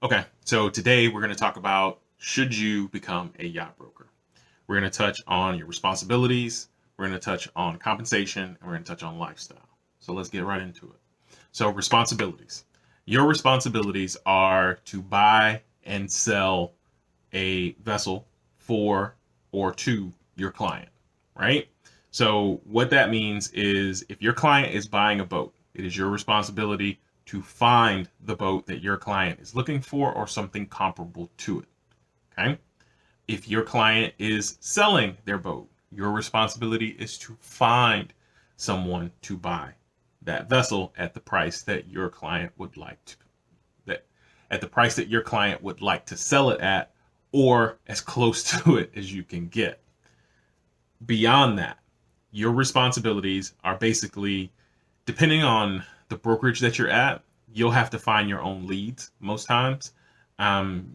Okay, so today we're going to talk about should you become a yacht broker? We're going to touch on your responsibilities, we're going to touch on compensation, and we're going to touch on lifestyle. So let's get right into it. So, responsibilities. Your responsibilities are to buy and sell a vessel for or to your client, right? So, what that means is if your client is buying a boat, it is your responsibility to find the boat that your client is looking for or something comparable to it. Okay. If your client is selling their boat, your responsibility is to find someone to buy that vessel at the price that your client would like to that at the price that your client would like to sell it at, or as close to it as you can get. Beyond that, your responsibilities are basically, depending on the brokerage that you're at, you'll have to find your own leads most times.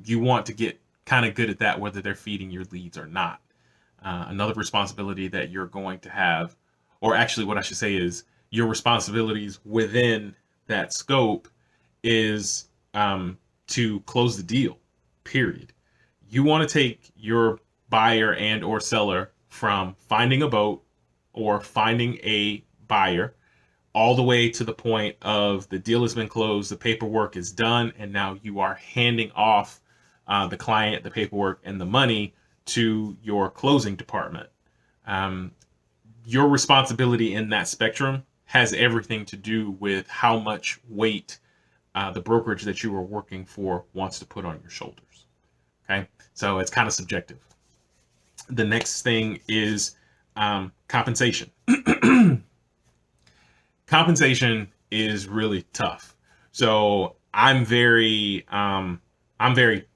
You want to get kind of good at that, whether they're feeding your leads or not. Another responsibility that you're going to have, or actually, what I should say is your responsibilities within that scope is to close the deal, period. You want to take your buyer and or seller from finding a boat or finding a buyer all the way to the point of the deal has been closed, the paperwork is done, and now you are handing off the client, the paperwork, and the money to your closing department. Um, your responsibility in that spectrum has everything to do with how much weight the brokerage that you are working for wants to put on your shoulders. Okay, so it's kind of subjective. The next thing is compensation. Compensation is really tough. So I'm very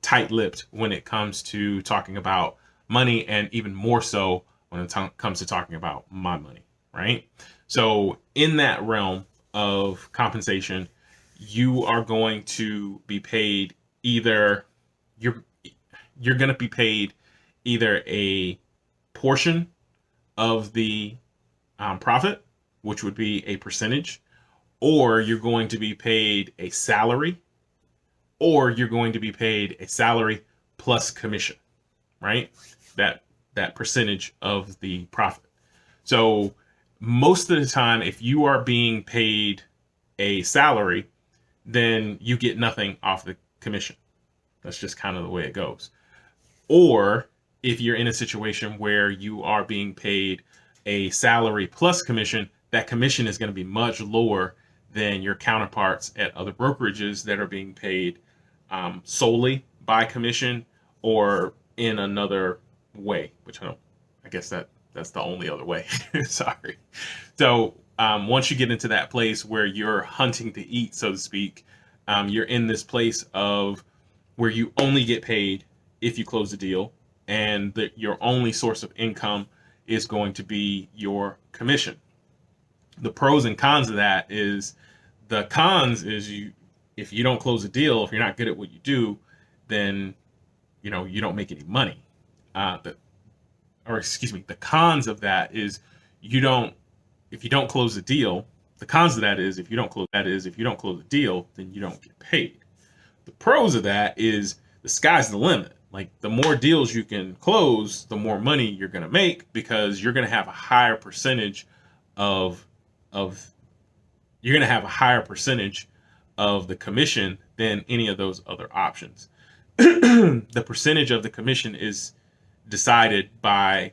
tight-lipped when it comes to talking about money, and even more so when it comes to talking about my money, right? So in that realm of compensation, you are going to be paid either you're you're going to be paid either a portion of the profit, which would be a percentage, or you're going to be paid a salary, or you're going to be paid a salary plus commission, right? That that percentage of the profit. So most of the time, if you are being paid a salary, then you get nothing off the commission. That's just kind of the way it goes. Or if you're in a situation where you are being paid a salary plus commission, that commission is going to be much lower than your counterparts at other brokerages that are being paid solely by commission or in another way, which I guess that's the only other way. Sorry. So once you get into that place where you're hunting to eat, so to speak, you're in this place of where you only get paid if you close the deal, and that your only source of income is going to be your commission. The pros and cons of that is, the cons is, if you don't close a deal, if you're not good at what you do, then you don't make any money. Or excuse me, the cons of that is, you don't if you don't close the deal. The cons of that is, if you don't close the deal, then you don't get paid. The pros of that is, the sky's the limit. Like, the more deals you can close, the more money you're going to make, because you're going to have a higher percentage of of you're going to have a higher percentage of the commission than any of those other options. The percentage of the commission is decided by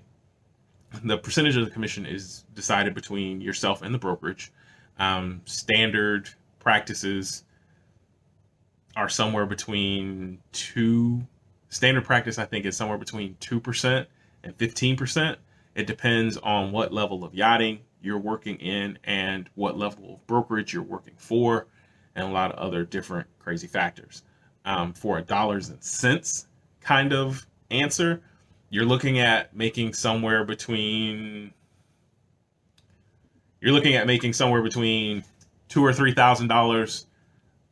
the percentage of the commission is decided between yourself and the brokerage. Standard practices are somewhere between two. Standard practice, I think, is somewhere between 2% and 15%. It depends on what level of yachting you're working in and what level of brokerage you're working for, and a lot of other different crazy factors. For a dollars and cents kind of answer, you're looking at making somewhere between $2,000 or $3,000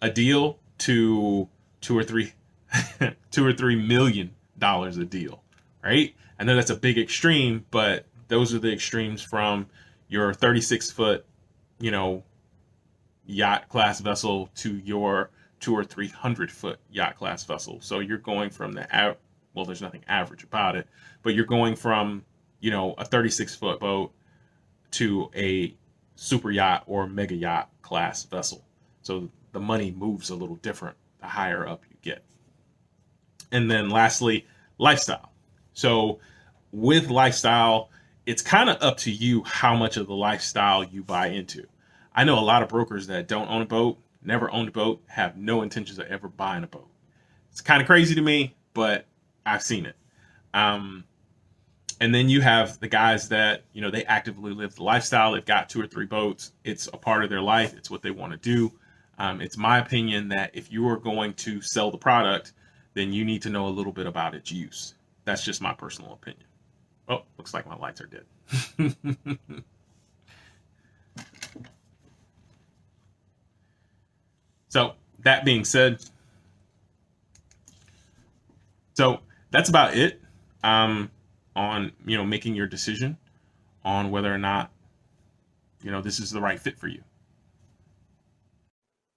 a deal to $2 or $3 $2 or $3 million a deal, right? I know that's a big extreme, but those are the extremes from your 36 foot, yacht class vessel to your 200 or 300 foot yacht class vessel. So you're going from well, there's nothing average about it, but you're going from, a 36-foot boat to a super yacht or mega yacht class vessel. So the money moves a little different the higher up you get. And then lastly, lifestyle. So with lifestyle, it's kind of up to you how much of the lifestyle you buy into. I know a lot of brokers that don't own a boat, never owned a boat, have no intentions of ever buying a boat. It's kind of crazy to me, but I've seen it. And then you have the guys that, they actively live the lifestyle. They've got 2 or 3 boats. It's a part of their life. It's what they want to do. It's my opinion that if you are going to sell the product, then you need to know a little bit about its use. That's just my personal opinion. Oh, looks like my lights are dead. So that being said, so that's about it on, making your decision on whether or not, this is the right fit for you.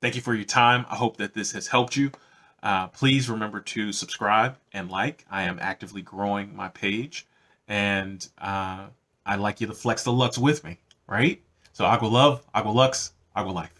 Thank you for your time. I hope that this has helped you. Please remember to subscribe and like. I am actively growing my page, and I'd like you to flex the lux with me, right? So Aqua Love, Aqua Lux, Aqua Life.